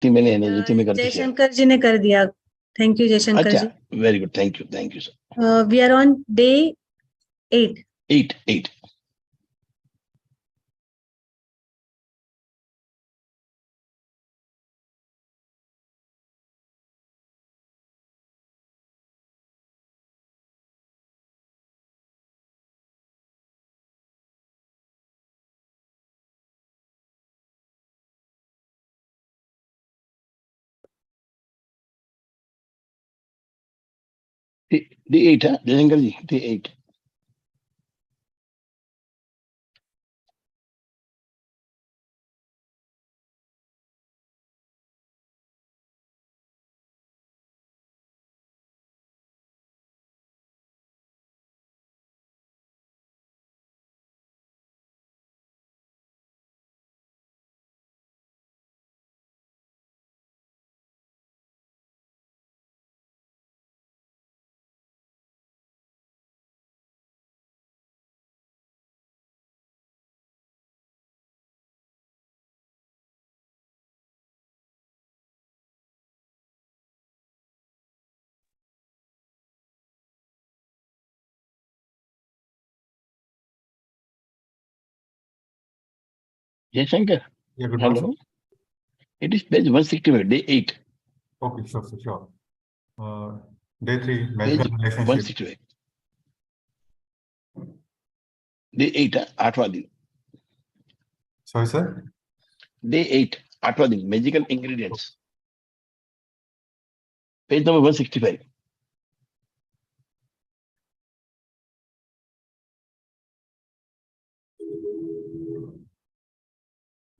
मैंने एनर्जी में कर दी है। जयशंकर जी ने कर दिया। थैंक यू जयशंकर अच्छा, जी। Very good, thank you sir. We are on day 8। 8 day 8 है Jaishankar ji, day 8। Jaishankar, Yeah, good morning. hello. It is page 165, day 8. Okay, sure. Day 3, Page magical relationship. 165. Day 8 है, 8वां दिन। Sorry, sir. Day 8, 8वां दिन, magical ingredients. Page number 165।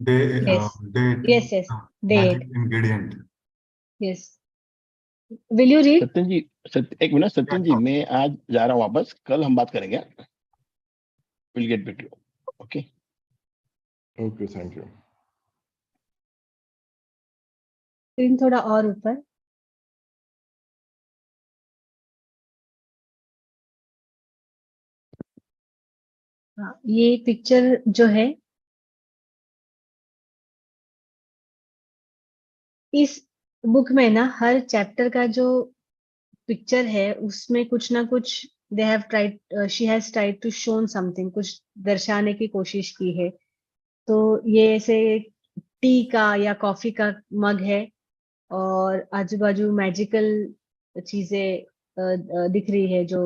Day, Yes. day, Yes. Day magic 8. ingredient. Yes. Will you read? Satyan ji, एक minute Satyan जी, मैं आज जा रहा हूँ वापस, कल हम बात करेंगे। Will get back to you. Okay okay, thank you. Screen थोड़ा और ऊपर। हाँ, ये पिक्चर जो है इस बुक में ना, हर चैप्टर का जो पिक्चर है उसमें कुछ ना कुछ they have tried, she has tried to shown something, कुछ दर्शाने की कोशिश की है। तो ये ऐसे टी का या कॉफी का मग है और आजू बाजू मैजिकल चीजें दिख रही है जो,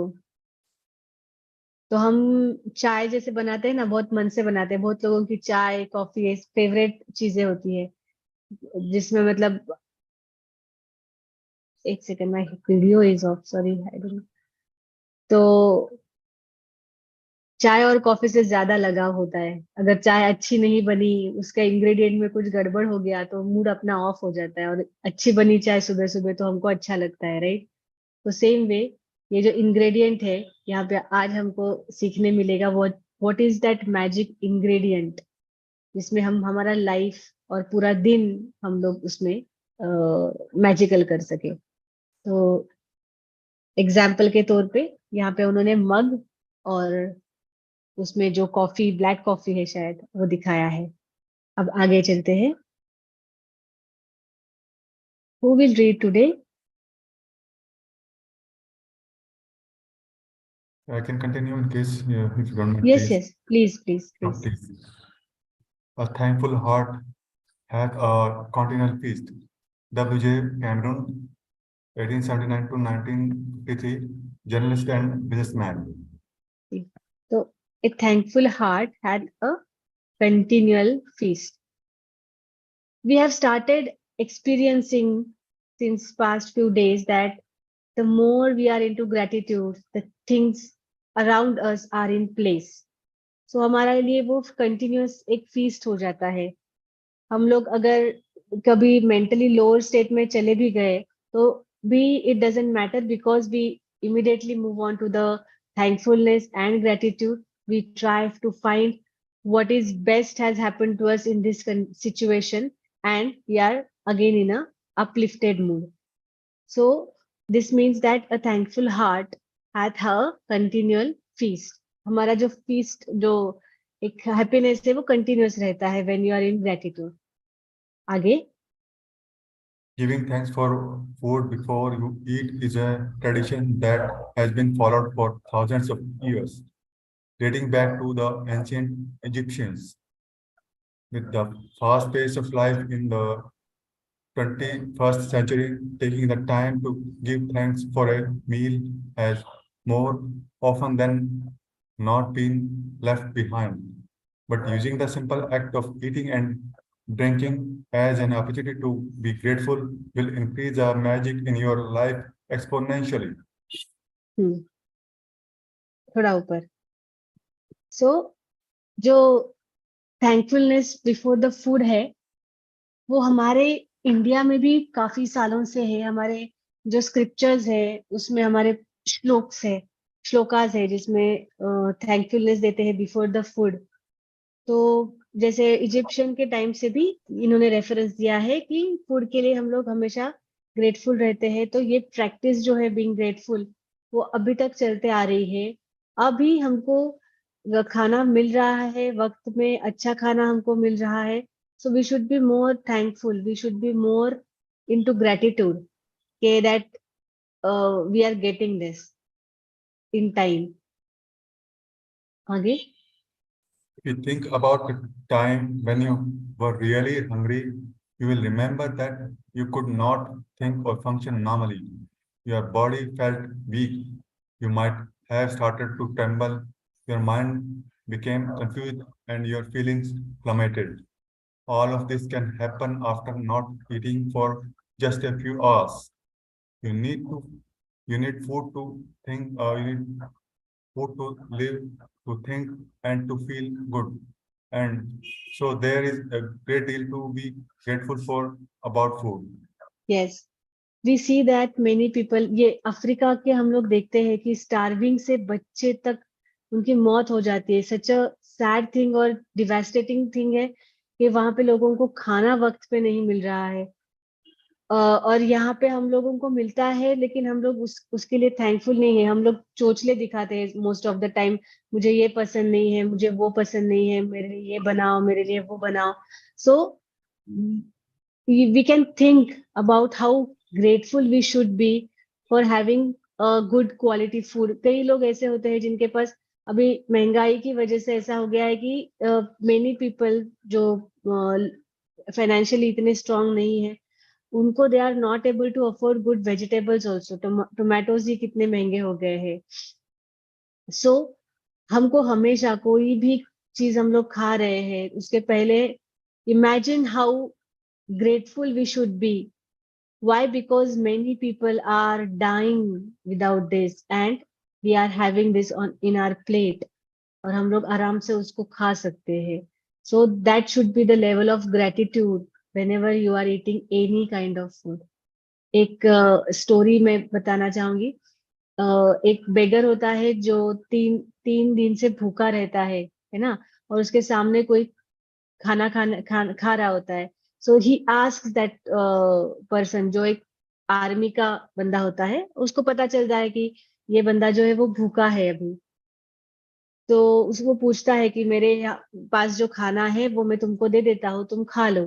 तो हम चाय जैसे बनाते हैं ना, बहुत मन से बनाते हैं। बहुत लोगों की चाय कॉफी फेवरेट चीजें होती है, जिसमें मतलब, एक second, my video is of, sorry. तो चाय और कॉफी से ज्यादा लगाव होता है। अगर चाय अच्छी नहीं बनी, उसका इंग्रेडिएंट में कुछ गड़बड़ हो गया तो मूड अपना ऑफ हो जाता है, और अच्छी बनी चाय सुबह सुबह तो हमको अच्छा लगता है, राइट? तो सेम वे, ये जो इंग्रेडिएंट है यहाँ पे आज हमको सीखने मिलेगा, what is that magic ingredient जिसमें हम हमारा लाइफ और पूरा दिन हम लोग उसमें मैजिकल कर सके। तो एग्जाम्पल के तौर पे यहाँ पे उन्होंने मग और उसमें जो कॉफी, ब्लैक कॉफी है शायद, वो दिखाया है। अब आगे चलते हैं। Who will read today? I can continue in case if you don't mind. Yes, please. Please. A thankful heart hath a continual feast. W.J. Cameron, 1879 to 1953, journalist and businessman. So, a thankful heart had a continual feast. We have started experiencing since past few days that the more we are into gratitude, the things around us are in place. So हमारे लिए वो continuous एक feast हो जाता है। हम लोग अगर कभी mentally lower state में चले भी गए तो भी it doesn't matter, because we immediately move on to the thankfulness and gratitude. We try to find what is best has happened to us in this situation, and we are again in a uplifted mood. So this means that a thankful heart hath a continual feast. हमारा जो feast, जो एक happiness है, वो continuous रहता है when you are in gratitude. आगे, Giving thanks for food before you eat is a tradition that has been followed for thousands of years, dating back to the ancient Egyptians. With the fast pace of life in the 21st century, taking the time to give thanks for a meal has more often than not been left behind. But using the simple act of eating and drinking as an opportunity to be grateful will increase the magic in your life exponentially. थोड़ा ऊपर. So जो thankfulness before the food है, वो हमारे India में भी काफी सालों से है. हमारे जो स्क्रिप्चर्स है उसमें हमारे श्लोकास है जिसमें थैंकफुलनेस देते हैं बिफोर द फूड. तो जैसे इजिप्शियन के टाइम से भी इन्होंने रेफरेंस दिया है कि फूड के लिए हम लोग हमेशा ग्रेटफुल रहते हैं. तो ये प्रैक्टिस जो है बीइंग ग्रेटफुल वो अभी तक चलते आ रही है. अभी हमको खाना मिल रहा है वक्त में, अच्छा खाना हमको मिल रहा है. So we should be more thankful. We should be more into gratitude. Okay, that we are getting this in time. Okay. If you think about the time when you were really hungry, you will remember that you could not think or function normally. Your body felt weak. You might have started to tremble. Your mind became confused and your feelings plummeted. All of this can happen after not eating for just a few hours. You need food to think, you need food to live, to think, and to feel good. And so there is a great deal to be grateful for about food. Yes. We see that many people, ये Africa के हम लोग देखते हैं कि starving से बच्चे तक उनकी मौत हो जाती है. Such a sad thing और devastating thing है कि वहां पे लोगों को खाना वक्त पे नहीं मिल रहा है. और यहाँ पे हम लोगों को मिलता है लेकिन हम लोग उसके लिए थैंकफुल नहीं है. हम लोग चोचले दिखाते हैं मोस्ट ऑफ द टाइम. मुझे ये पसंद नहीं है, मुझे वो पसंद नहीं है, मेरे लिए ये बनाओ, मेरे लिए वो बनाओ. सो we can think about how grateful we should be for having a good quality food. कई लोग ऐसे होते हैं जिनके पास अभी महंगाई की वजह से ऐसा हो गया है कि many people जो फाइनेंशियली इतने स्ट्रांग नहीं है उनको they are not able to afford good vegetables also. Tomatoes ही कितने महंगे हो गए हैं. सो हमको हमेशा कोई भी चीज हम लोग खा रहे हैं उसके पहले imagine how grateful we should be. Why? Because many people are dying without this and we are having this on in our plate और हम लोग आराम से उसको खा सकते हैं. So that should be the level of gratitude whenever you are eating any kind of food. एक स्टोरी मैं बताना चाहूंगी. एक बेगर होता है जो तीन दिन से भूखा रहता है ना, और उसके सामने कोई खाना खा रहा होता है. सो ही आस्क्स दैट पर्सन, जो एक आर्मी का बंदा होता है, उसको पता चलता है कि ये बंदा जो है वो भूखा है अभी. तो उसको पूछता है कि मेरे पास जो खाना है वो मैं तुमको दे देता हूँ, तुम खा लो.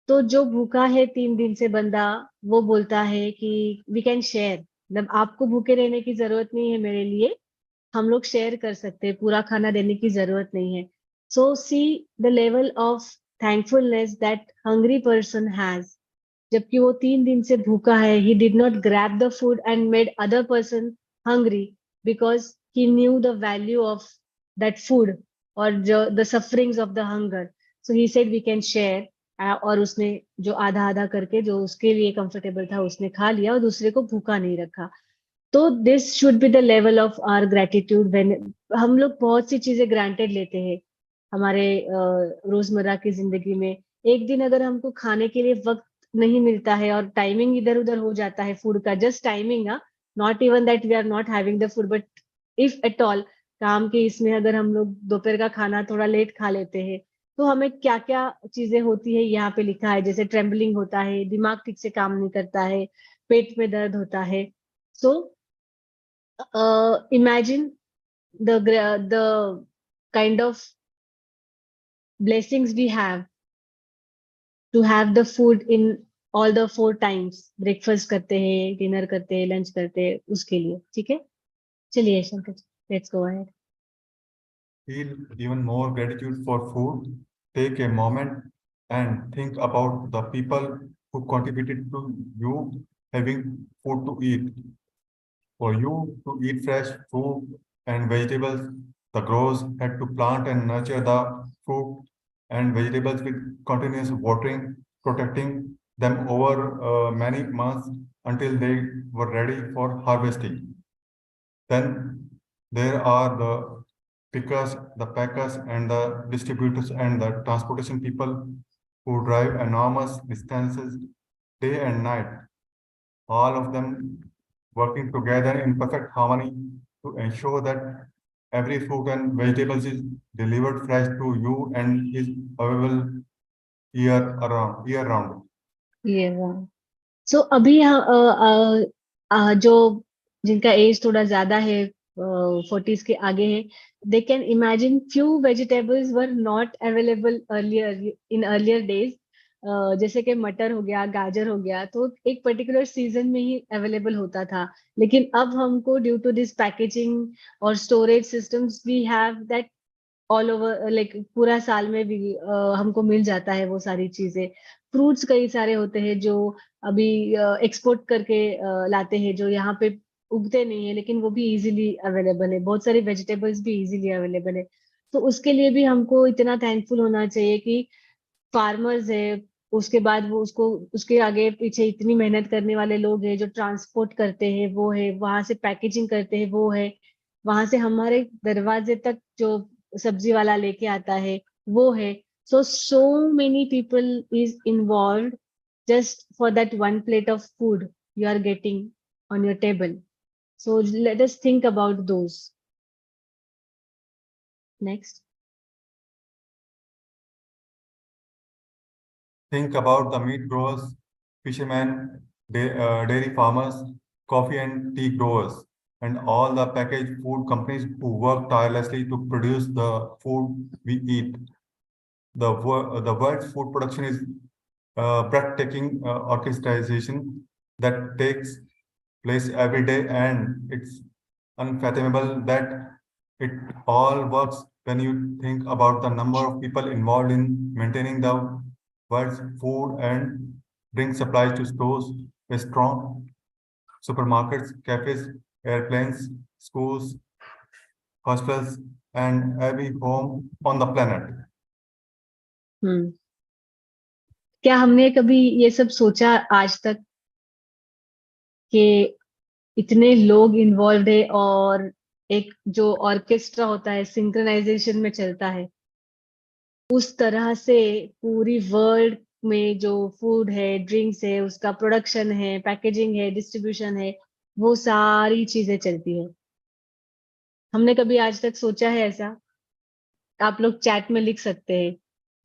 तो जो भूखा है 3 दिन से बंदा, वो बोलता है कि वी कैन शेयर. मतलब आपको भूखे रहने की जरूरत नहीं है मेरे लिए, हम लोग शेयर कर सकते हैं, पूरा खाना देने की जरूरत नहीं है. So see the level of thankfulness that hungry person has. जबकि वो 3 दिन से भूखा है, he did not grab the food and made other person hungry because he knew the value of that food or the sufferings of the hunger. So he said we can share. और उसने जो आधा करके जो उसके लिए comfortable था उसने खा लिया और दूसरे को भूखा नहीं रखा. तो this should be the level of our gratitude. When हम लोग बहुत सी चीजें ग्रांटेड लेते हैं हमारे रोजमर्रा की जिंदगी में. एक दिन अगर हमको खाने के लिए वक्त नहीं मिलता है और टाइमिंग इधर उधर हो जाता है फूड का, just timing, not even that we are not having the food, but if at all काम के इसमें अगर हम लोग दोपहर का खाना थोड़ा लेट खा लेते हैं तो हमें क्या क्या चीजें होती है यहाँ पे लिखा है. जैसे ट्रेम्बलिंग होता है, दिमाग ठीक से काम नहीं करता है, पेट में दर्द होता है. So imagine the kind of blessings we have to have the food in all the 4 times breakfast करते हैं, dinner करते हैं, lunch करते हैं, उसके लिए. ठीक है, चलिए Shankar, let's go ahead. Feel even more gratitude for food. Take a moment and think about the people who contributed to you having food to eat. For you to eat fresh fruit and vegetables, the growers had to plant and nurture the fruit and vegetables with continuous watering, protecting them over many months until they were ready for harvesting. Then there are the pickers, the packers, and the distributors and the transportation people who drive enormous distances day and night, all of them working together in perfect harmony to ensure that every fruit and vegetables is delivered fresh to you and is available year round. Yeah. So अभी जो जिनका as थोड़ा ज्यादा है, 40s के आगे है, they can imagine few vegetables were not available in earlier days. जैसे कि मटर हो गया, गाजर हो गया, तो एक पर्टिकुलर सीजन में ही अवेलेबल होता था. लेकिन अब हमको ड्यू टू दिस पैकेजिंग और storage systems we have that all over, like पूरा साल में भी हमको मिल जाता है वो सारी चीजें. फ्रूट्स कई सारे होते हैं जो अभी एक्सपोर्ट करके लाते हैं, जो यहाँ पे उगते नहीं है, लेकिन वो भी इजीली अवेलेबल है. बहुत सारी वेजिटेबल्स भी इजीली अवेलेबल है. तो उसके लिए भी हमको इतना थैंकफुल होना चाहिए कि फार्मर्स है, उसके बाद वो उसको उसके आगे पीछे इतनी मेहनत करने वाले लोग हैं, जो ट्रांसपोर्ट करते हैं वो है, वहां से पैकेजिंग करते हैं वो है, वहां से हमारे दरवाजे तक जो सब्जी वाला लेके आता है वो है. So many people is involved just for that one plate of food you are getting on your table. So let us think about those. Next. Think about the meat growers, fishermen, dairy farmers, coffee and tea growers, and all the packaged food companies who work tirelessly to produce the food we eat. The world's food production is breathtaking orchestration that takes place every day, and it's unfathomable that it all works when you think about the number of people involved in maintaining the world's food and drink supplies to stores, restaurants, supermarkets, cafes, airplanes, schools, hospitals, and every home on the planet. क्या हमने कभी ये सब सोचा आज तक कि इतने लोग इन्वॉल्व है और एक जो ऑर्केस्ट्रा होता है सिंक्रोनाइजेशन में चलता है, उस तरह से पूरी वर्ल्ड में जो फूड है, ड्रिंक्स है, उसका प्रोडक्शन है, पैकेजिंग है, डिस्ट्रीब्यूशन है, वो सारी चीजें चलती है. हमने कभी आज तक सोचा है ऐसा? आप लोग चैट में लिख सकते हैं,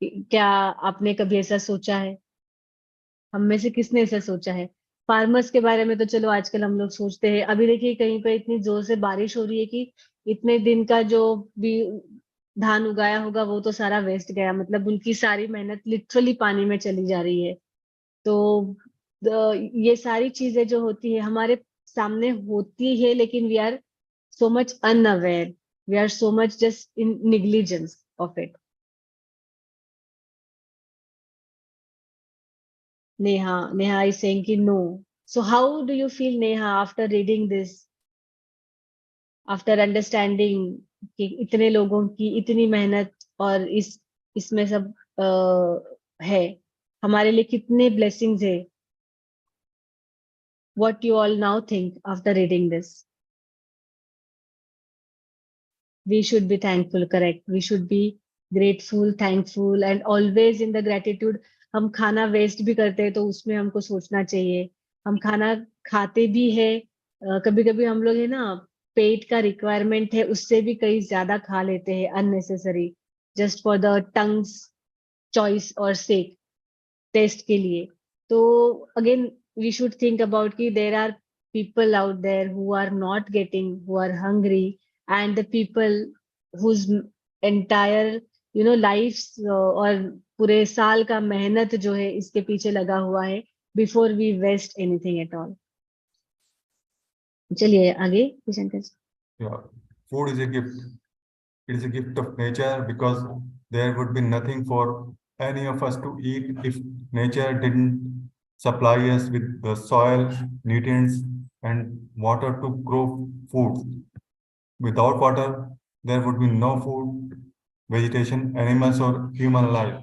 क्या आपने कभी ऐसा सोचा है? हम में से किसने ऐसा सोचा है? फार्मर्स के बारे में तो चलो आजकल हम लोग सोचते हैं. अभी देखिए कहीं पे इतनी जोर से बारिश हो रही है कि इतने दिन का जो भी धान उगाया होगा वो तो सारा वेस्ट गया. मतलब उनकी सारी मेहनत लिटरली पानी में चली जा रही है. तो ये सारी चीजें जो होती है हमारे सामने होती है, लेकिन we are so much unaware, we are so much just in negligence of it. Neha is saying ki no. So how do you feel, Neha, after reading this, after understanding कि इतने लोगों की इतनी मेहनत और इसमें सब है, हमारे लिए कितने blessings है? What you all now think after reading this? We should be thankful, correct? We should be grateful, thankful, and always in the gratitude. हम खाना वेस्ट भी करते हैं तो उसमें हमको सोचना चाहिए. हम खाना खाते भी है, कभी कभी हम लोग है ना, पेट का रिक्वायरमेंट है उससे भी कई ज्यादा खा लेते हैं unnecessary, just for the tongue's choice और सेक, टेस्ट के लिए. तो again we should think about कि there are people out there who are not getting, who are hungry, and the people whose entire lives और पूरे साल का मेहनत जो है इसके पीछे लगा हुआ है, before we waste anything at all. चलिए आगे Shankar ji. Yeah, food is a gift. It is a gift of nature because there would be nothing for any of us to eat if nature didn't supply us with the soil, nutrients, and water to grow food. Without water, there would be no food, vegetation, animals, or human life.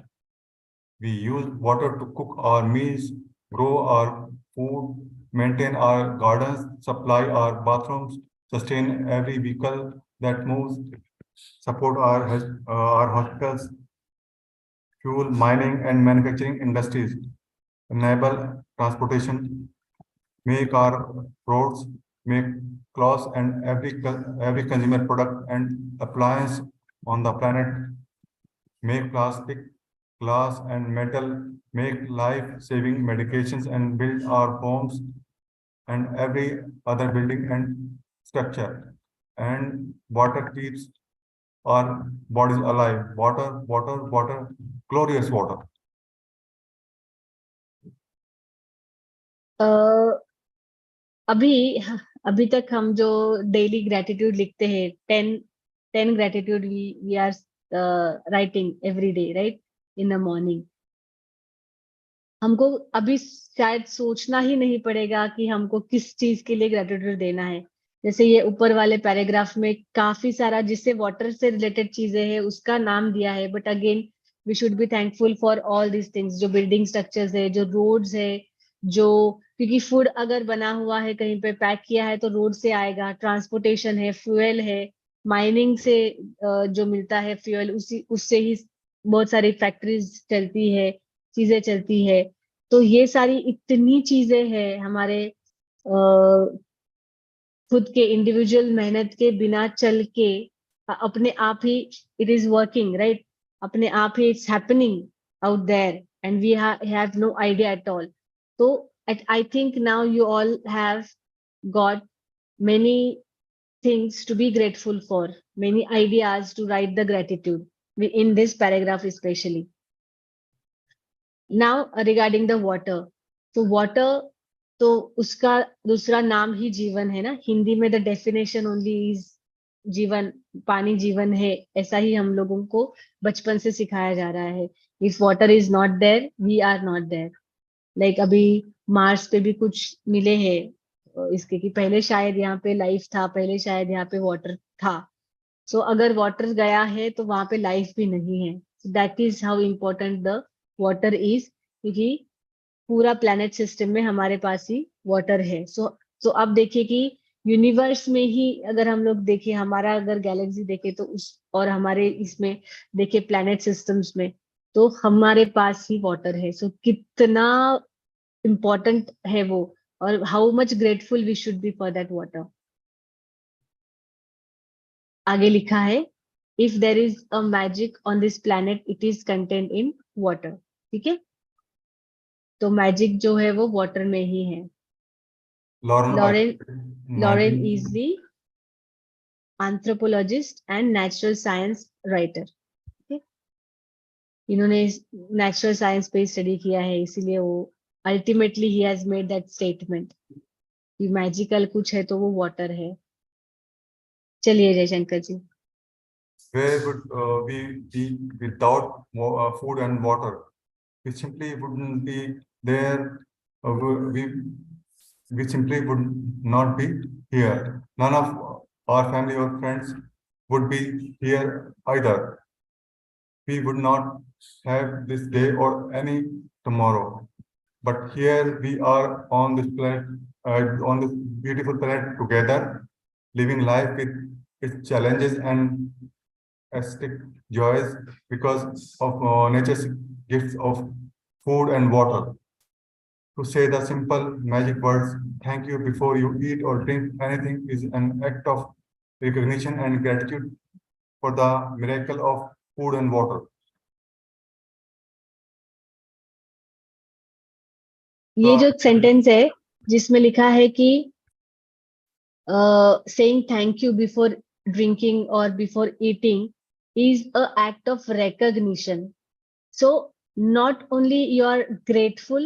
We use water to cook our meals, grow our food, maintain our gardens, supply our bathrooms, sustain every vehicle that moves, support our hospitals, fuel mining and manufacturing industries, enable transportation, make our roads, make clothes and every consumer product and appliance on the planet, make plastic, glass and metal, make life-saving medications and build our homes and every other building and structure. And water keeps our bodies alive. Water, water, water, glorious water. अभी तक हम जो daily gratitude लिखते हैं 10 gratitude we are writing every day right in the morning. हमको अभी शायद सोचना ही नहीं पड़ेगा कि हमको किस चीज के लिए ग्रेटिट्यूड देना है. जैसे ये ऊपर वाले पैराग्राफ में काफी सारा जिससे वाटर से रिलेटेड चीजें हैं उसका नाम दिया है, but again we should be thankful for all these things. जो बिल्डिंग स्ट्रक्चर्स है, जो रोड्स है, जो क्योंकि फूड अगर बना हुआ है कहीं पे पैक किया है तो रोड से आएगा, ट्रांसपोर्टेशन है, फ्यूएल है, माइनिंग से जो मिलता है फ्यूएल उससे ही बहुत सारी फैक्ट्रीज चलती है, चीजें चलती है. तो ये सारी इतनी चीजें हैं हमारे खुद के इंडिविजुअल मेहनत के बिना चल के अपने आप ही इट इज वर्किंग राइट, अपने आप ही it's happening out there and we have no idea at all. तो I think now you all have got many things to be grateful for, many ideas to write the gratitude in this paragraph especially. Now regarding the water, so water तो उसका दूसरा नाम ही जीवन है ना. हिंदी में the definition only is जीवन, पानी जीवन है, ऐसा ही हम लोगों को बचपन से सिखाया जा रहा है. If water is not there, we are not there. Like अभी मार्स पे भी कुछ मिले हैं इसके कि पहले शायद यहाँ पे लाइफ था, पहले शायद यहाँ पे वाटर था. सो अगर वाटर गया है तो वहां पे लाइफ भी नहीं है. That is how important the water is, क्योंकि पूरा प्लैनेट सिस्टम में हमारे पास ही वाटर है. सो अब देखिए कि यूनिवर्स में ही अगर हम लोग देखें, हमारा अगर गैलेक्सी देखे तो उस और हमारे इसमें देखे प्लैनेट सिस्टम्स में, तो हमारे पास ही वाटर है. सो कितना इम्पोर्टेंट है वो, और how much grateful we should be for that water. आगे लिखा है if there is a magic on this planet it is contained in water. ठीक है, तो मैजिक जो है वो वाटर में ही है. Lauren is the anthropologist and natural science writer. इन्होंने नेचुरल साइंस पे स्टडी किया है, इसीलिए वो ultimately he has made that statement कि मैजिकल कुछ है तो वो वाटर है. चलिए जयशंकर जी. Where would we be without food and water? We simply wouldn't be there. We simply would not be here. None of our family or friends would be here either. We would not have this day or any tomorrow. But here we are on this planet, on this beautiful planet together, living life with its challenges and aesthetic joys because of nature's gifts of food and water. To say the simple magic words, thank you, before you eat or drink anything is an act of recognition and gratitude for the miracle of food and water. ये जो sentence है जिसमें लिखा है कि saying thank you before drinking or before eating is an act of recognition. So not only you are grateful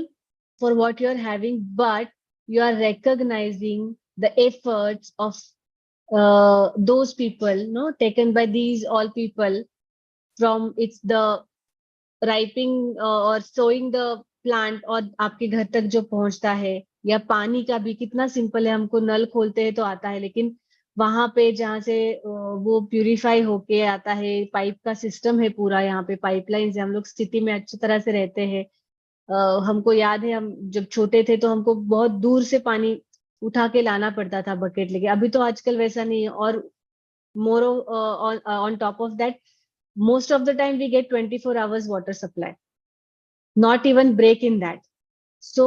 for what you're having, but you are recognizing the efforts of those people, no, taken by these all people from it's the ripening or sowing the plant और आपके घर तक जो पहुंचता है, या पानी का भी कितना सिंपल है, हमको नल खोलते हैं तो आता है, लेकिन वहां पे जहाँ से वो प्यूरिफाई होके आता है, पाइप का सिस्टम है पूरा, यहाँ पे पाइपलाइन है, हम लोग सिटी में अच्छी तरह से रहते हैं। हमको याद है हम जब छोटे थे तो हमको बहुत दूर से पानी उठा के लाना पड़ता था बकेट लेके, अभी तो आजकल वैसा नहीं है। और more on top of that, most of the time we get 24 hours water supply, not even break in that. So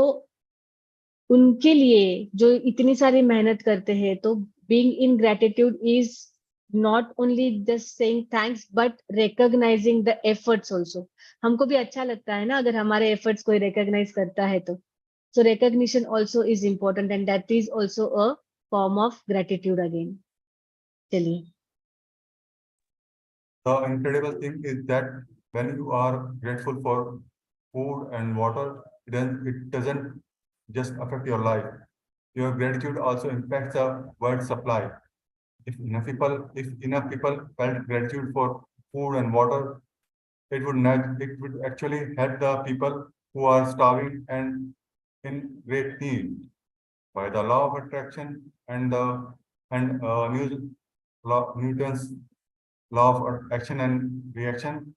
उनके लिए जो इतनी सारी मेहनत करते हैं, तो being in gratitude is not only just saying thanks but recognizing the efforts also. हमको भी अच्छा लगता है ना अगर हमारे efforts कोई recognize करता है तो. So recognition also is important, and that is also a form of gratitude again. चलिए. The incredible thing is that when you are grateful for food and water, then it doesn't just affect your life. Your gratitude also impacts the world supply. If enough people felt gratitude for food and water, it would actually help the people who are starving and in great need. By the law of attraction and Newton's law of action and reaction,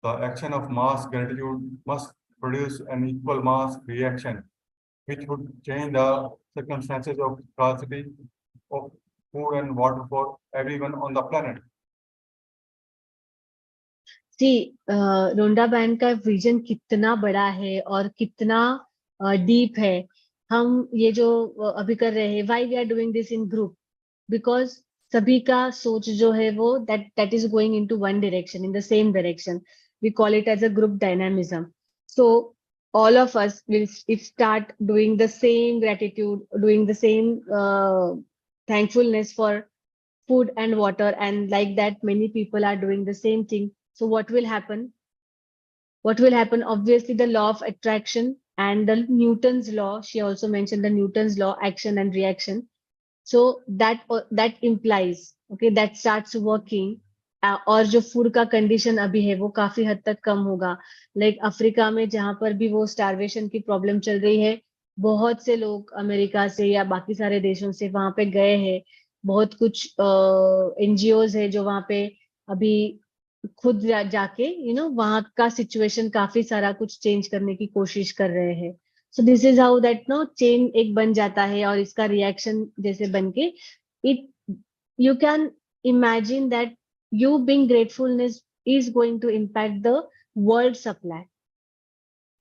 the action of mass gratitude must produce an equal mass reaction, which would change the circumstances of scarcity of food and water for everyone on the planet. Rhonda बैंड का vision कितना बड़ा है और कितना deep है. हम ये जो अभी कर रहे हैं, why we are doing this in group, because सभी का सोच जो है वो that is going into one direction, in the same direction. We call it as a group dynamism. So all of us will start doing the same gratitude, doing the same thankfulness for food and water, and like that many people are doing the same thing. So what will happen? What will happen? Obviously, the law of attraction and the Newton's law. She also mentioned the Newton's law, action and reaction. So that implies, okay, that starts working. और जो food का condition अभी है वो काफी हद तक कम होगा. लाइक अफ्रीका में जहां पर भी वो स्टारवेशन की प्रॉब्लम चल रही है, बहुत से लोग अमेरिका से या बाकी सारे देशों से वहां पे गए हैं. बहुत कुछ एनजीओज है जो वहां पे अभी खुद जाके वहां का सिचुएशन काफी सारा कुछ चेंज करने की कोशिश कर रहे हैं. सो this is how that chain एक बन जाता है, और इसका रिएक्शन जैसे बन के it you can imagine that you being gratefulness is going to impact the world supply,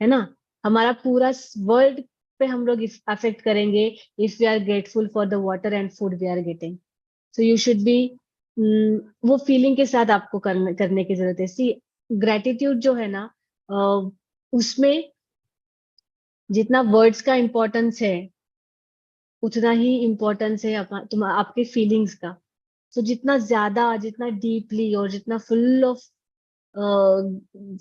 है ना. हमारा पूरा वर्ल्ड पे हम लोग अफेक्ट करेंगे if we are grateful for the water and food we are getting. So you should be वो feeling के साथ आपको करने की जरूरत है. सी ग्रेटिट्यूड जो है ना, उसमें जितना वर्ड्स का इम्पोर्टेंस है उतना ही इम्पोर्टेंस है आपके फीलिंग्स का. So जितना ज्यादा, जितना डीपली और जितना फुल ऑफ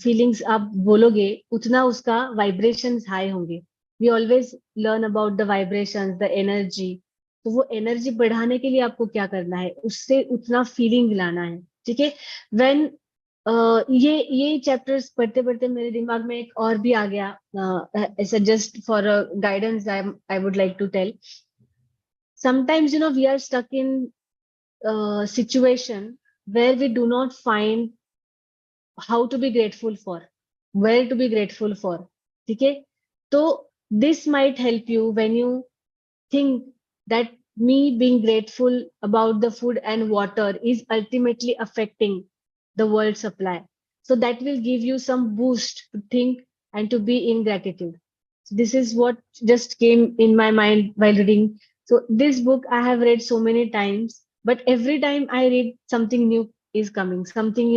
फीलिंग्स आप बोलोगे, उतना उसका वाइब्रेशंस हाई होंगे. We always learn about the vibrations, the energy. तो वो एनर्जी बढ़ाने के लिए आपको क्या करना है, उससे उतना फीलिंग लाना है. ठीक है. व्हेन ये चैप्टर्स पढ़ते पढ़ते मेरे दिमाग में एक और भी आ गया, ऐसा just for guidance I would like to tell. Sometimes we are stuck in situation where we do not find how to be grateful for, where to be grateful for. ठीक है. तो this might help you when you think that me being grateful about the food and water is ultimately affecting the world supply. So that will give you some boost to think and to be in gratitude. So this is what just came in my mind while reading. So this book I have read so many times, but every time I read, something new is coming, something,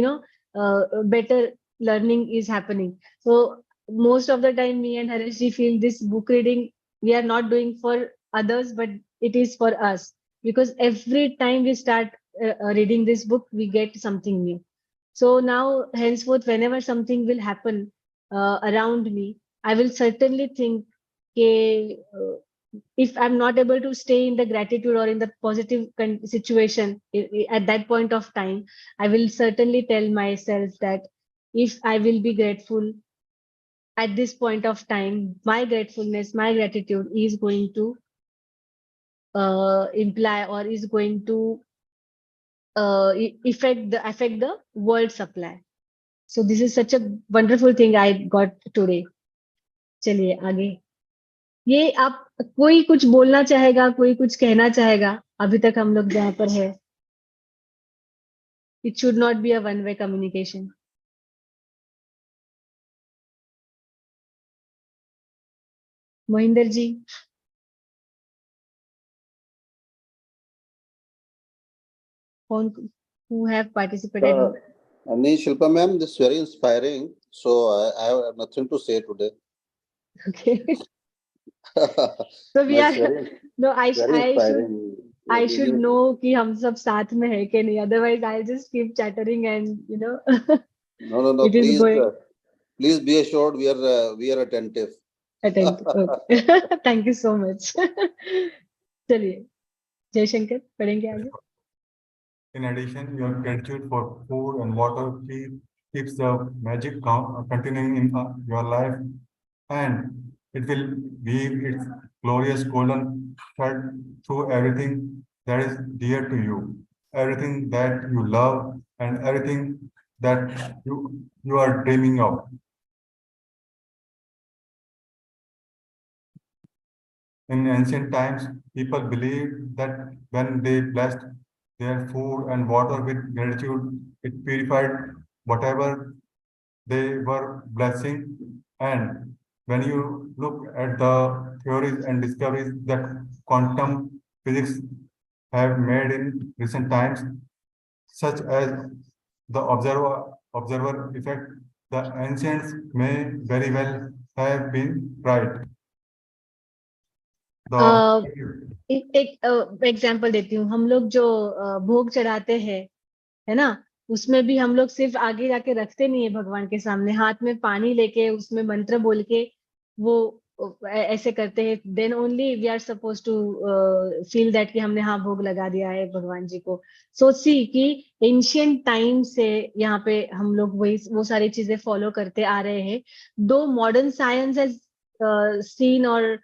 better learning is happening. So most of the time me and Harishji feel this book reading we are not doing for others, but it is for us, because every time we start reading this book, we get something new. So now henceforth, whenever something will happen around me, I will certainly think कि if I'm not able to stay in the gratitude or in the positive situation at that point of time, I will certainly tell myself that if I will be grateful at this point of time, my gratefulness, my gratitude is going to imply or is going to affect the world supply. So this is such a wonderful thing I got today. चलिए आगे, ये आप कोई कुछ बोलना चाहेगा, कोई कुछ कहना चाहेगा अभी तक हम लोग जहाँ पर है? It should not be a one-way communication. Mohinder ji, who have participated? Shilpa ma'am, this is very inspiring. So I have nothing to say today. Okay. So we That's are no, I inspiring. should know कि हम सब साथ में है कि नहीं. Otherwise, I'll just keep chattering and No. It is Please, going please be assured we are attentive. attentive. Okay. Thank you so much. चलिए, जयशंकर पढ़ेंगे आगे. In addition, your gratitude for food and water keeps the magic continuing in your life, and it will weave its glorious golden thread through everything that is dear to you, everything that you love, and everything that you are dreaming of. In ancient times, people believed that when they blessed their food and water with gratitude, it purified whatever they were blessing. And when you look at the theories and discoveries that quantum physics have made in recent times, such as the observer effect, the ancients may very well have been right. एक example देती हूँ. हम लोग जो भोग चढ़ाते हैं, है ना, उसमें भी हम लोग सिर्फ आगे जाके रखते नहीं है भगवान के सामने, हाथ में पानी लेके उसमें मंत्र बोल के वो ऐसे करते हैं. Then only we are suppose to feel that कि हमने हाँ भोग लगा दिया है भगवान जी को. सो सी कि एंशिएंट टाइम से यहाँ पे हम लोग वो सारी चीजें फॉलो करते आ रहे हैं. दो मॉडर्न साइंस हैज सीन और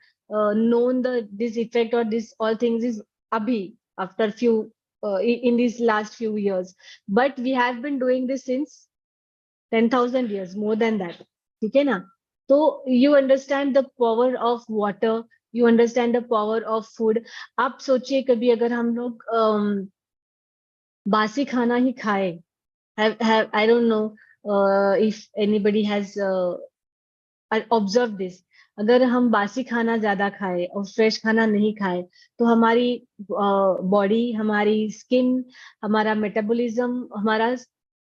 known this effect or this all things is abhi after few in these last few years, but we have been doing this since 10,000 years, more than that. ठीक है ना? तो you understand the power of water, you understand the power of food. आप सोचिए कभी अगर हम लोग बासी खाना ही खाए, I don't know if anybody has observed this. अगर हम बासी खाना ज्यादा खाए और फ्रेश खाना नहीं खाए तो हमारी बॉडी, हमारी स्किन, हमारा मेटाबॉलिज्म, हमारा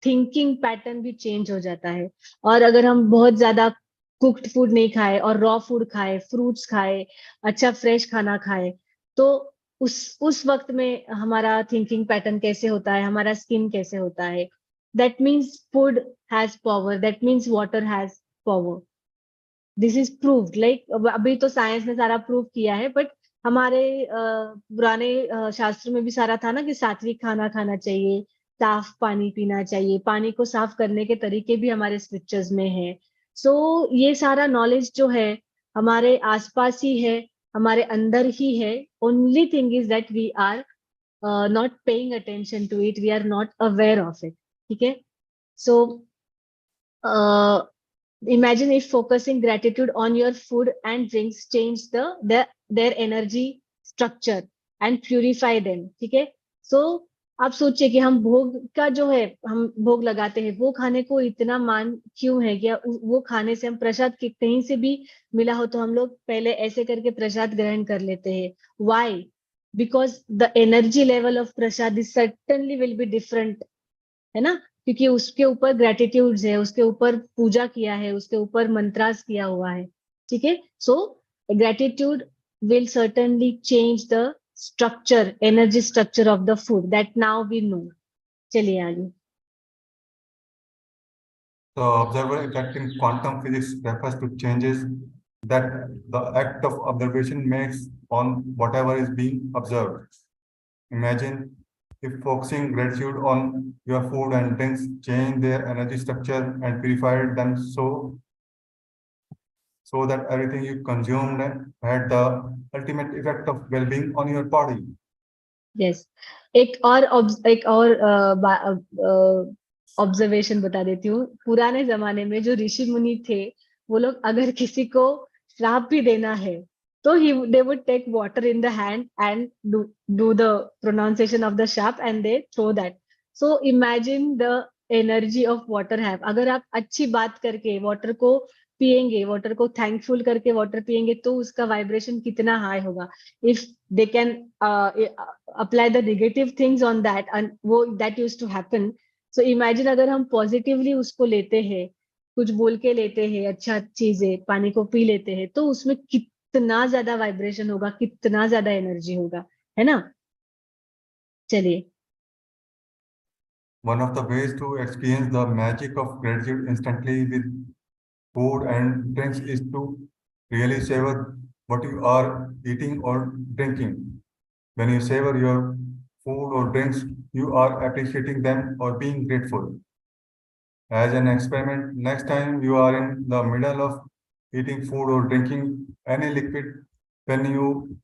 थिंकिंग पैटर्न भी चेंज हो जाता है. और अगर हम बहुत ज्यादा कुक्ड फूड नहीं खाए और रॉ फूड खाए, फ्रूट्स खाए, अच्छा फ्रेश खाना खाए, तो उस वक्त में हमारा थिंकिंग पैटर्न कैसे होता है, हमारा स्किन कैसे होता है. That means food has power, that means water has power. This is proved. Like अभी तो साइंस ने सारा प्रूव किया है, बट हमारे पुराने शास्त्र में भी सारा था ना कि सात्विक खाना खाना चाहिए, साफ पानी पीना चाहिए. पानी को साफ करने के तरीके भी हमारे स्क्रिप्चर्स में है. सो ये सारा नॉलेज जो है हमारे आसपास ही है, हमारे अंदर ही है. Only thing is that we are not paying attention to it, we are not aware of it. ठीक है? सो imagine if focusing gratitude on your food and drinks change their energy structure and purify them. ठीक है? So आप सोचिए कि हम भोग का जो है, हम भोग लगाते हैं, वो खाने को इतना मान क्यों है? क्या वो खाने से हम प्रसाद कहीं से भी मिला हो तो हम लोग पहले ऐसे करके प्रसाद ग्रहण कर लेते हैं. Why? Because the energy level of prasad is certainly will be different, है ना? क्योंकि उसके ऊपर ग्रेटिट्यूड्स है, उसके ऊपर पूजा किया है, उसके ऊपर मंत्रास किया हुआ है. ठीक है? So gratitude will certainly change the structure, energy structure of the food that now we know. चलिए आगे. The observer effect in quantum physics refers to changes that the act of observation makes on whatever is being observed. Imagine if focusing gratitude on your food and drinks change their energy structure and purified them so that everything you consumed had the ultimate effect of well-being on your body. Yes. एक और observation बता देती हूँ. पुराने जमाने में जो ऋषि मुनि थे, वो लोग अगर किसी को श्राप भी देना है, तो they would take water in the hand and do the pronunciation of the sharp and they throw that. So imagine the energy of water have. अगर आप अच्छी बात करके water को पिएंगे, water को thankful करके water पिएंगे, तो उसका vibration कितना high होगा. If they can apply the negative things on that, and वो that used to happen. So imagine अगर हम positively उसको लेते हैं, कुछ बोल के लेते हैं, अच्छा चीजें, पानी को पी लेते हैं, तो उसमें कितना ज्यादा वाइब्रेशन होगा, कितना ज्यादा एनर्जी होगा, है ना? चलिए. One of the ways to experience the magic of gratitude instantly with food and drinks is to really savor what you are eating or drinking. When you savor your food or drinks, you are appreciating them or being grateful. As an experiment, next time you are in the middle of eating food or drinking any liquid, when you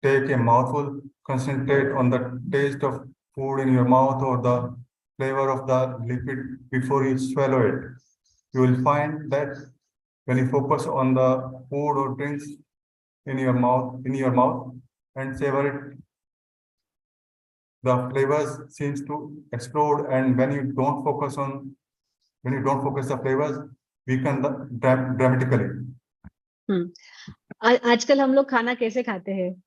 take a mouthful, concentrate on the taste of food in your mouth or the flavor of the liquid before you swallow it. You will find that when you focus on the food or drinks in your mouth and savor it, the flavors seems to explode, and when you don't focus the flavors, weaken dramatically. आजकल हम लोग खाना कैसे खाते हैं?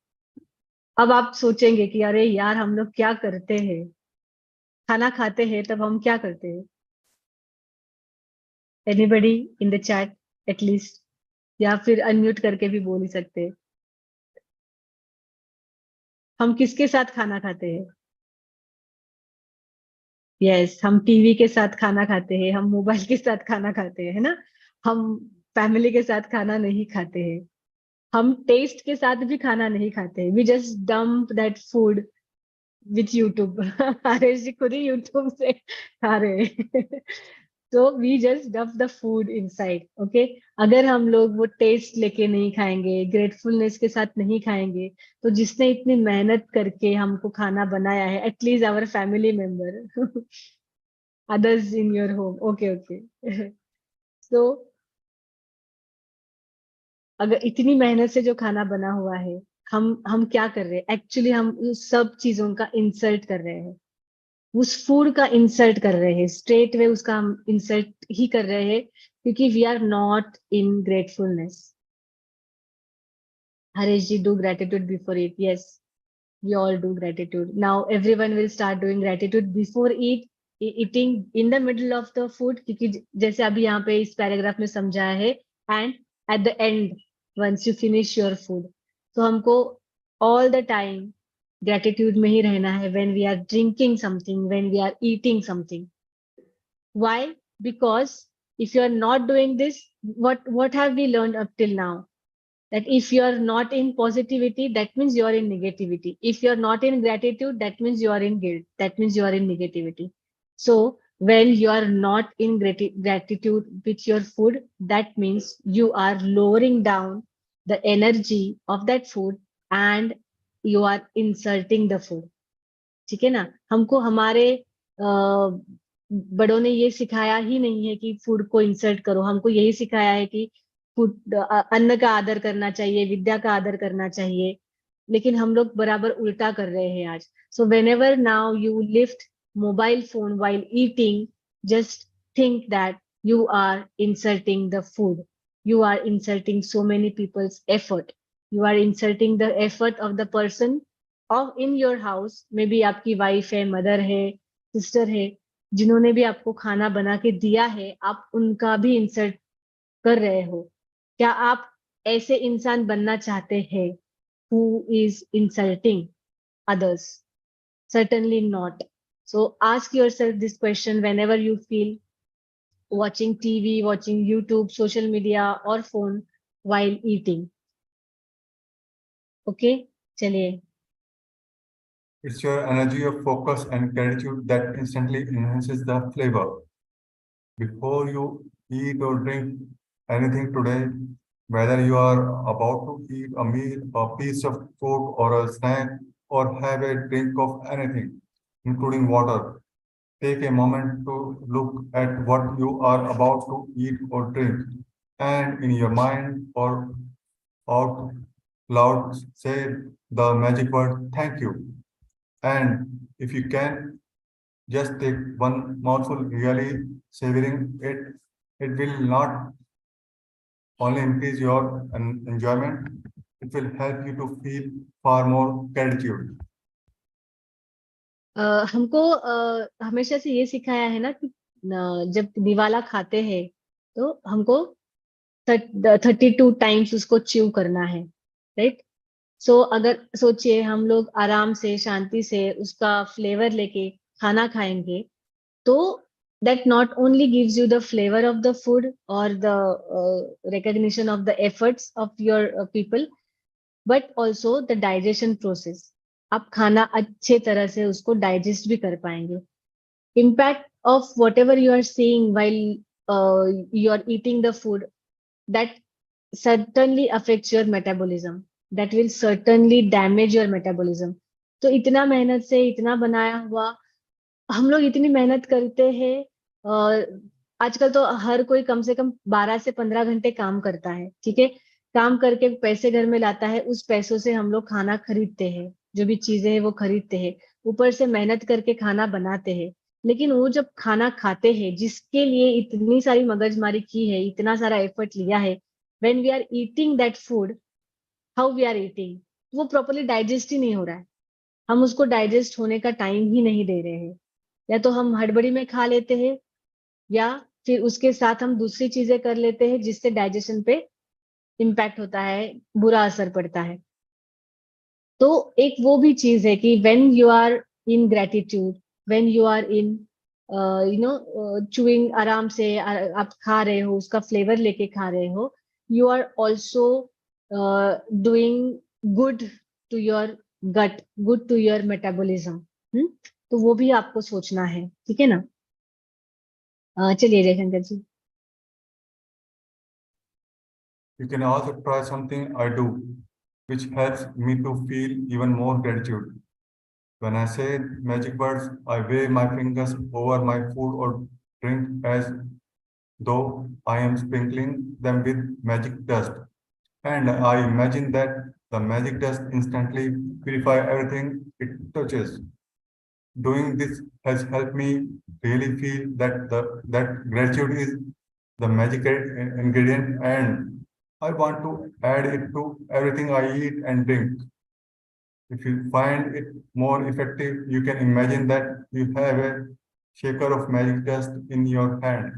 अब आप सोचेंगे कि अरे यार हम लोग क्या करते हैं, खाना खाते हैं तब हम क्या करते हैं? Anybody in the chat at least, या फिर अनम्यूट करके भी बोल ही सकते हैं. हम किसके साथ खाना खाते हैं? यस, हम टीवी के साथ खाना खाते हैं, हम मोबाइल के साथ खाना खाते हैं, है ना? हम फैमिली के साथ खाना नहीं खाते हैं, हम टेस्ट के साथ भी खाना नहीं खाते. We just dump that food with YouTube. Aresh ji खुद ही यूट्यूब से खा रहे हैं. So we just dump the food inside, okay? अगर हम लोग वो टेस्ट लेके नहीं खाएंगे, ग्रेटफुलनेस के साथ नहीं खाएंगे, तो जिसने इतनी मेहनत करके हमको खाना बनाया है, at least our family member, others in your home, okay. So अगर इतनी मेहनत से जो खाना बना हुआ है, हम क्या कर रहे हैं? एक्चुअली हम उस सब चीजों का इंसल्ट कर रहे हैं, उस फूड का इंसल्ट कर रहे हैं, स्ट्रेट वे उसका हम इंसल्ट ही कर रहे हैं, क्योंकि we are not in gratefulness. Harish ji, do gratitude before eat. Yes, we all do gratitude. Now everyone will start doing gratitude before eating, in the middle of the food, क्योंकि जैसे अभी यहाँ पे इस पैराग्राफ में समझाया है, and at the end once you finish your food. तो हमको ऑल द टाइम gratitude में ही रहना है when we are drinking something, when we are eating something. Why? Because if you are not doing this, what have we learned up till now? That if you are not in positivity, that means you are in negativity. If you are not in gratitude, that means you are in guilt. That means you are in negativity. So when you are not in gratitude with your food, that means you are lowering down the energy of that food and you are insulting the food. ठीक है ना? हमको हमारे बड़ों ने ये सिखाया ही नहीं है कि फूड को इंसल्ट करो. हमको यही सिखाया है कि फूड, अन्न का आदर करना चाहिए, विद्या का आदर करना चाहिए, लेकिन हम लोग बराबर उल्टा कर रहे हैं आज. So whenever now you lift mobile phone while eating, just think that you are insulting the food. You are insulting so many people's effort. You are insulting the effort of the person of in your house. Maybe आपकी wife है, mother है, sister है, जिन्होंने भी आपको खाना बना के दिया है, आप उनका भी इंसल्ट कर रहे हो. क्या आप ऐसे इंसान बनना चाहते हैं who is insulting others? Certainly not. So ask yourself this question whenever you feel watching TV, watching YouTube, social media or phone. while eating. Okay, chaliye. It's your energy of focus and gratitude that instantly enhances the flavor. Before you eat or drink anything today, whether you are about to eat a meal, a piece of food, or a snack, or have a drink of anything, including water, take a moment to look at what you are about to eat or drink, and in your mind or out loud say the magic word thank you. And if you can, just take one mouthful, really savoring it. It will not only increase your enjoyment, it will help you to feel far more gratitude. हमको हमेशा से ये सिखाया है ना कि जब निवाला खाते हैं तो हमको 32 टाइम्स उसको च्यू करना है, राइट? सो अगर सोचिए हम लोग आराम से शांति से उसका फ्लेवर लेके खाना खाएंगे तो that not only gives you the flavor of the food or the recognition of the efforts of your people, but also the digestion process. आप खाना अच्छे तरह से उसको डाइजेस्ट भी कर पाएंगे. Impact of whatever you are seeing while you are eating the food, that certainly affects your metabolism. That will certainly damage your metabolism. तो इतना मेहनत से इतना बनाया हुआ, हम लोग इतनी मेहनत करते हैं. आजकल तो हर कोई कम से कम 12 से 15 घंटे काम करता है, ठीक है? काम करके पैसे घर में लाता है, उस पैसों से हम लोग खाना खरीदते हैं, जो भी चीजें हैं वो खरीदते हैं, ऊपर से मेहनत करके खाना बनाते हैं. लेकिन वो जब खाना खाते हैं जिसके लिए इतनी सारी मगजमारी की है, इतना सारा एफर्ट लिया है, when we are eating that food, how we are eating, वो प्रॉपर्ली डाइजेस्ट ही नहीं हो रहा है. हम उसको डाइजेस्ट होने का टाइम ही नहीं दे रहे हैं. या तो हम हड़बड़ी में खा लेते हैं या फिर उसके साथ हम दूसरी चीजें कर लेते हैं जिससे डाइजेशन पे इम्पैक्ट होता है, बुरा असर पड़ता है. तो एक वो भी चीज है कि when you are in gratitude, when you are in chewing, आराम से आप खा रहे हो, उसका फ्लेवर लेके खा रहे हो, you are also doing good to your gut, good to your metabolism. तो वो भी आपको सोचना है, ठीक है ना? चलिए जयशंकर जी. You can also try something I do, which helps me to feel even more gratitude. When I say magic words, I wave my fingers over my food or drink as though I am sprinkling them with magic dust. And I imagine that the magic dust instantly purify everything it touches. Doing this has helped me really feel that that gratitude is the magical ingredient, and I want to add it to everything I eat and drink. If you find it more effective, you can imagine that you have a shaker of magic dust in your hand,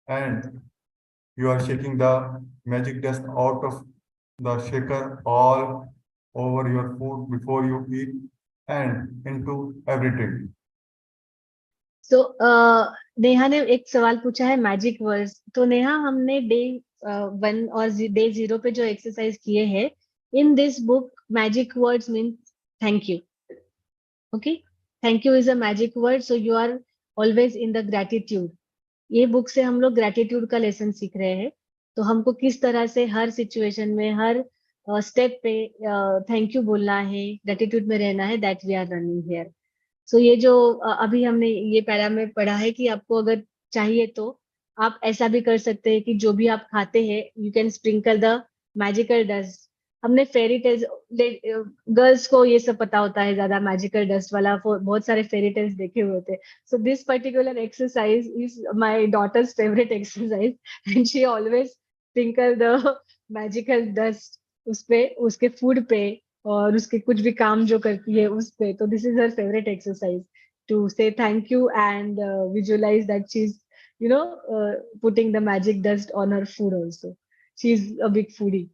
and you are shaking the magic dust out of the shaker all over your food before you eat and into everything. So Neha ने एक सवाल पूछा है magic words. तो नेहा, हमने day 1 और day 0 पे जो एक्सरसाइज किए हैं, in this book magic words mean thank you. Okay, thank you is a magic word, so you are always in the gratitude. ये बुक से हम लोग ग्रेटिट्यूड का लेसन सीख रहे हैं. तो हमको किस तरह से हर सिचुएशन में, हर स्टेप पे थैंक यू बोलना है, ग्रेटिट्यूड में रहना है, that we are running here. So ये जो अभी हमने ये पैरा में पढ़ा है कि आपको अगर चाहिए तो आप ऐसा भी कर सकते हैं कि जो भी आप खाते हैं, you can sprinkle the magical dust. हमने फेरी टेल्स, गर्ल्स को ये सब पता होता है ज्यादा, मैजिकल डस्ट वाला, बहुत सारे फेरी टेल्स देखे हुए थे. So this particular exercise is my daughter's favourite exercise, and she always sprinkle the magical dust उस पे, उसके फूड पे, और उसके कुछ भी काम जो करती है उस पे. तो this is her favourite exercise, to say thank you and visualise that she is putting the magic dust on her food also. She is a big foodie.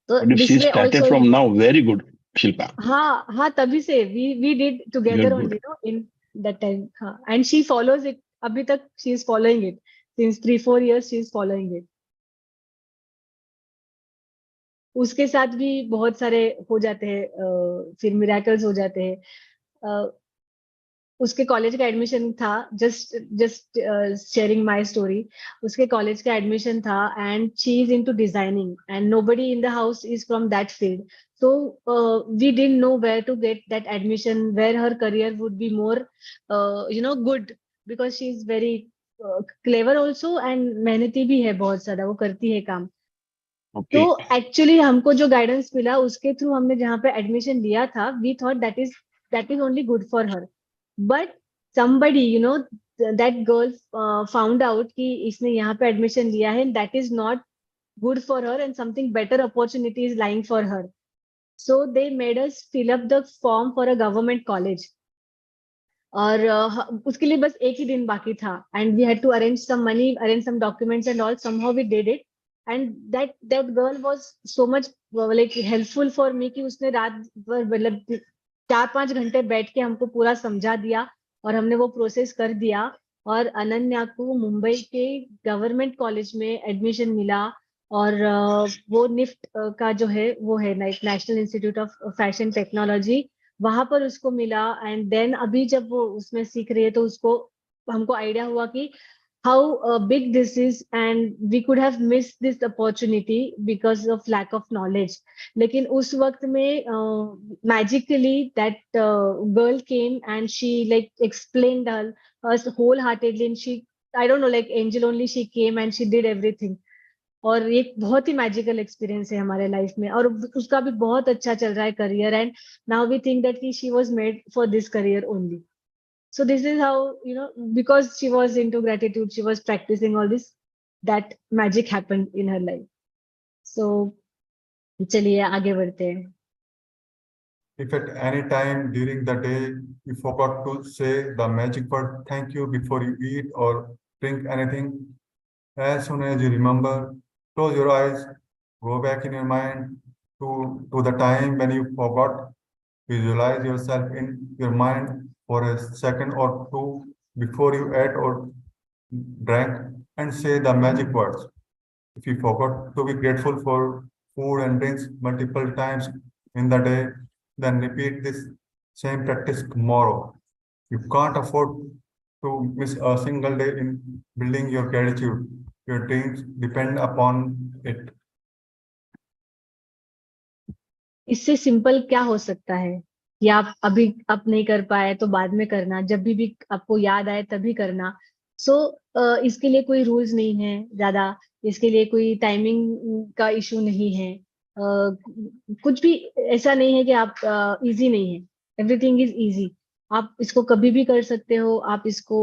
तो But if this she way started also, from now, very good, Shilpa. हाँ तभी से we did together Good, only, no, in that time. हाँ, and she follows it. अभी तक she is following it since 3-4 years. She is following it. उसके साथ भी बहुत सारे हो जाते हैं, फिर मिराकल्स हो जाते हैं। उसके कॉलेज का एडमिशन था, just just sharing my story. उसके कॉलेज का एडमिशन था and she is into designing and nobody in the house is from that field, so we didn't know where to get that admission, where her career would be more good, because she is very clever also and मेहनती भी है, बहुत ज्यादा वो करती है काम। तो Okay. एक्चुअली हमको जो गाइडेंस मिला उसके थ्रू हमने जहाँ पे एडमिशन लिया था, we thought that is only good for her, but somebody that girl found out कि इसने यहाँ पे एडमिशन लिया है, that is not good for her and something better opportunity is lying for her, so they made us fill up the form for a government college। और उसके लिए बस एक ही दिन बाकी था and we had to arrange some money, arrange some documents and all, somehow we did it and that girl was so much like helpful for me कि उसने रात भर मतलब 4-5 घंटे बैठ के हमको पूरा समझा दिया और हमने वो प्रोसेस कर दिया और अनन्या को मुंबई के गवर्नमेंट कॉलेज में एडमिशन मिला। और वो निफ्ट का जो है वो है national institute of fashion technology, वहां पर उसको मिला। एंड देन अभी जब वो उसमें सीख रही है तो उसको हमको आइडिया हुआ कि how big this is and we could have miss this opportunity because of lack of knowledge. लेकिन उस वक्त में magically that girl came and she like explained us wholeheartedly and she, I don't know, like angel only, she came and she did everything। और एक बहुत ही magical experience है हमारे life में और उसका भी बहुत अच्छा चल रहा है career and now we think that कि she was made for this career only. So this is how because she was into gratitude, she was practising all this, that magic happened in her life. So चलिए आगे बढ़ते हैं। If at any time during the day you forgot to say the magic word thank you before you eat or drink anything, as soon as you remember, close your eyes, go back in your mind to the time when you forgot. Visualize yourself in your mind for a second or two before you ate or drank and say the magic words. If you forgot to be grateful for food and drinks multiple times in the day, then repeat this same practice tomorrow. You can't afford to miss a single day in building your gratitude. Your dreams depend upon it. इससे simple क्या हो सकता है कि आप अभी आप नहीं कर पाए तो बाद में करना, जब भी आपको याद आए तभी करना। सो इसके लिए कोई रूल्स नहीं है ज्यादा, इसके लिए कोई टाइमिंग का इशू नहीं है, कुछ भी ऐसा नहीं है कि आप इजी नहीं है, एवरीथिंग इज इजी। आप इसको कभी भी कर सकते हो, आप इसको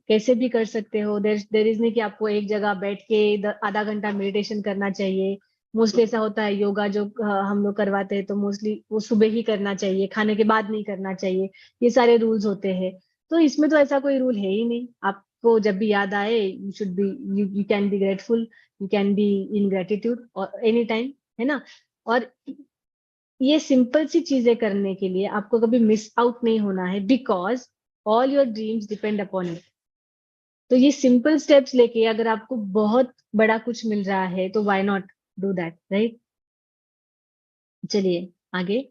कैसे भी कर सकते हो। देर इज नहीं कि आपको एक जगह बैठ के आधा घंटा मेडिटेशन करना चाहिए। मोस्टली ऐसा होता है योगा जो हम लोग करवाते हैं तो मोस्टली वो सुबह ही करना चाहिए, खाने के बाद नहीं करना चाहिए, ये सारे रूल्स होते हैं। तो इसमें तो ऐसा कोई रूल है ही नहीं, आपको जब भी याद आए you should be, you can be grateful, you can be in gratitude और एनी टाइम, है ना। और ये सिंपल सी चीजें करने के लिए आपको कभी मिस आउट नहीं होना है, because all your dreams depend upon it. तो ये सिंपल स्टेप्स लेके अगर आपको बहुत बड़ा कुछ मिल रहा है तो why not do that, right. चलिए आगे।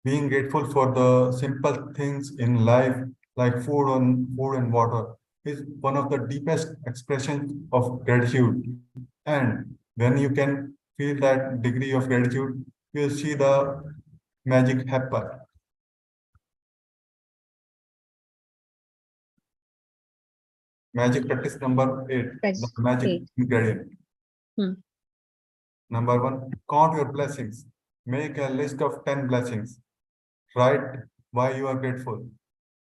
Being grateful for the simple things in life, like food and water, is one of the deepest expressions of gratitude. And when you can feel that degree of gratitude, you'll see the magic happen. Magic practice number 8, the Practice magic 8. ingredient. Hmm. Number 1, count your blessings. Make a list of 10 blessings. Write why you are grateful.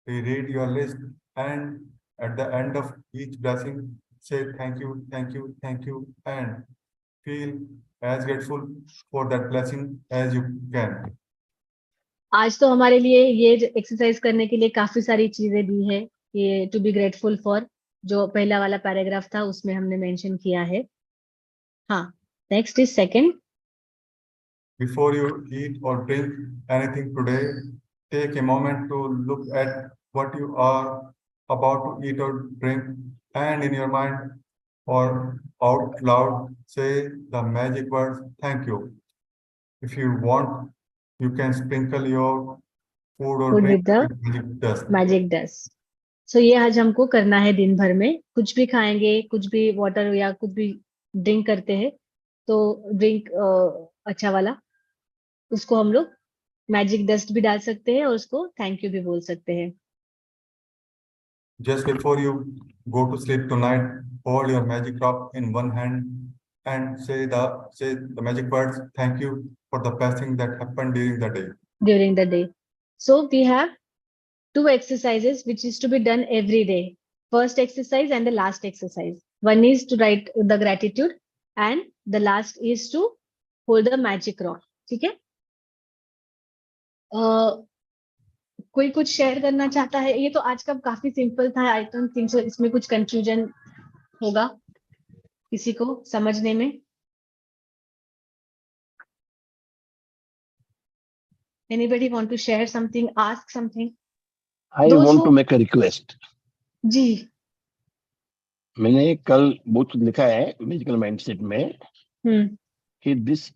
Reread your list and at the end of each blessing, say thank you, thank you, thank you, and feel as grateful for that blessing as you can. आज तो हमारे लिए ये exercise करने के लिए काफी सारी चीजें दी है, ये टू बी ग्रेटफुल फॉर, जो पहला वाला पैराग्राफ था उसमें हमने मेंशन किया है। हाँ, next is second. Before you eat or drink anything today, take a moment to look at what you are about to eat or drink, and in your mind or out loud say the magic words thank you. If you want, you can sprinkle your food or Food drink with the with magic dust. Magic dust. So ये आज हमको करना है दिन भर में. कुछ भी खाएंगे, कुछ भी वाटर या कुछ भी ड्रिंक करते हैं, तो ड्रिंक अच्छा वाला, उसको हम लोग मैजिक डस्ट भी डाल सकते हैं और उसको थैंक यू भी बोल सकते हैं. Just before you go to sleep tonight, hold your magic rock in one hand and say the magic words, thank you for the best thing that happened during the day. During the day. So we have 2 exercises which is to be done every day. First exercise and the last exercise. One is to write the gratitude and the last is to hold the magic rock. ठीक है? कोई कुछ share करना चाहता है? ये तो आज का काफी सिंपल था. आई डोंट थिंक सो इसमें कुछ कंफ्यूजन होगा किसी को समझने में. Anybody want to share something, ask something? I Those want who- to make a request. जी. मैंने कल बहुत कुछ लिखा है मैजिकल माइंडसेट में कि this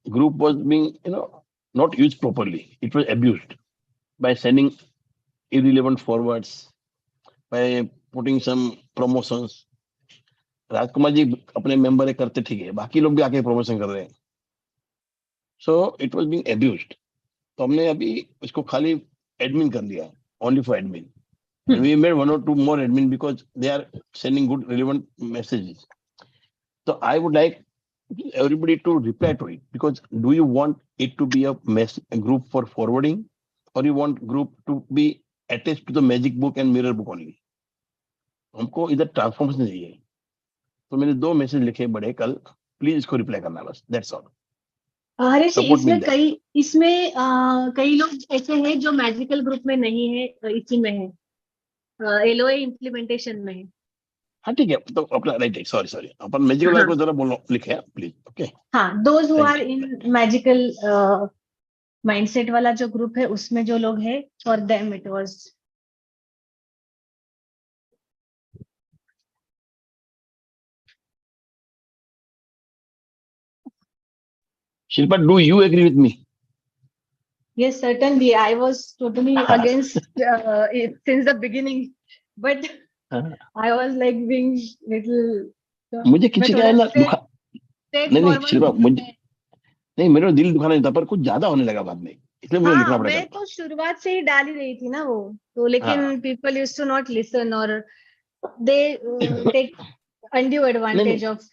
group was being, not used properly. It was abused by sending irrelevant forwards, by putting some promotions. Rajkumar ji अपने member है करते ठीक है, बाकी लोग भी आके प्रमोशन कर रहे हैं. So it was being abused. तो हमने अभी इसको खाली एडमिन कर लिया, only for admin. And we made 1 or 2 more admin because they are sending good relevant messages. So I would like everybody to reply to it, because do you want it to be a group for forwarding, or you want group to be attached to the magic book and mirror book only? हमको इधर transformation चाहिए. तो मैंने 2 message लिखे बड़े कल, please इसको reply करना बस, that's all. Harish, Support me इसमें in कई लोग ऐसे हैं जो मैजिकल ग्रुप में नहीं है, इसी में है, एलओए इम्प्लीमेंटेशन में है. हाँ ठीक है, तो अपना राइट, सॉरी अपन मैजिकल हाँ. को जरा बोलो, लिखे प्लीज. ओके, हाँ, those who Thank are in magical mindset वाला जो ग्रुप है, उसमें जो लोग हैं, for them it was. Shilpa, do you agree with me? Yes, certainly. I was totally against it since the beginning, but I was like being little. मुझे किसी का है ना दुखा, नहीं straightforward शिल्पा, हूँ मुझे मैं. नहीं, मेरा दिल दुखाना नहीं था, पर कुछ ज्यादा होने लगा बाद में, इसलिए मुझे लिखना हाँ, पड़ेगा. मैं तो शुरुआत से ही डाल ही रही थी ना वो तो, लेकिन people use to not listen और they take undue advantage of.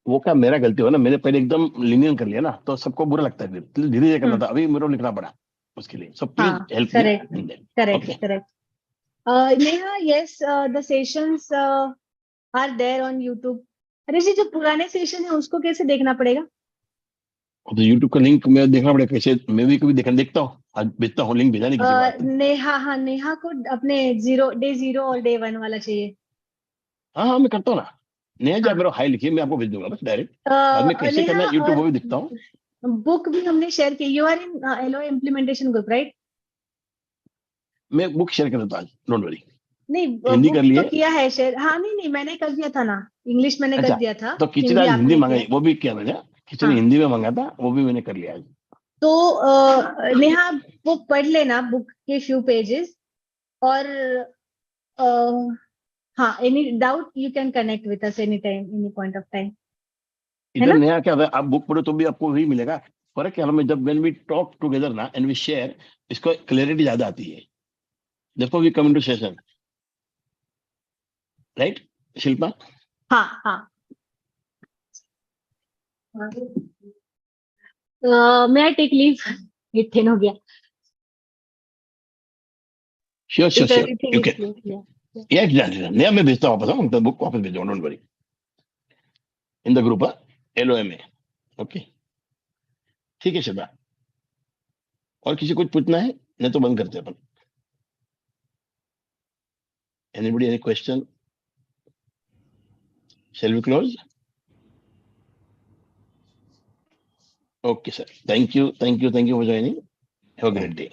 वो क्या मेरा गलती हो ना, मैंने पहले एकदम लीनियन कर लिया ना, तो सबको बुरा लगता है, फिर धीरे धीरे करना था, अभी मेरे को लिखना पड़ा उसके लिए. सो हाँ, please help correct, me. correct. Neha, yes, the sessions are there on YouTube. अरे जी, जो पुराने सेशन है उसको कैसे देखना पड़ेगा? तो यूट्यूब का लिंक मैं देखना पड़ेगा कैसे, मैं भी कभी देखता हूँ, आज भेजता हूँ लिंक, भेजा नहीं किसी को आज तक. नेहा को अपने डे 0 और डे 1 वाला चाहिए. हाँ मैं करता हूँ ना. नहीं जा, हाँ. मेरा हाई लिखिए, मैं आपको भेज दूंगा बस डायरेक्ट. बाद में कैसे करना है यूट्यूब वो भी दिखता हूँ. बुक भी हमने शेयर की. You are in LOA implementation group, right? मैं बुक शेयर कर देता हूँ, डोंट वरी. नहीं, हिंदी बुक कर लिए. तो किया है शेयर. हाँ, नहीं, मैंने कर दिया था ना, इंग्लिश मैंने अच्छा, कर दिया था. तो किसी ने हिंदी आज हिंदी आपने मंगाई, किया. वो भी किया मैंने. किसी ने हाँ. हिंदी में मंगा था, वो भी मैंने कर लिया आज. तो नेहा, वो पढ़ लेना बुक के फ्यू पेजेस. और हाँ, any doubt you can connect with us any time, any point of time. इधर नया क्या होता है, आप बुक पढ़ो तो भी आपको वही मिलेगा. फर्क क्या है, जब व्हेन वी टॉक टुगेदर ना एंड वी शेयर, इसको क्लैरिटी ज्यादा आती है. देखो we come into session, right Shilpa? हाँ. मैं आई टेक लीव. 10 हो गया. Sure If everything you is can. clear, yeah. या नया मैं भेजता हूँ वापस, तो बुक वापस भेजो, don't worry. In the group LOM. Okay, ठीक है शिल्पा. और किसी कुछ पूछना है, नहीं तो बंद करते अपन. Anybody any question? Shall we close? Okay, sir. Thank you for joining. Have a great day.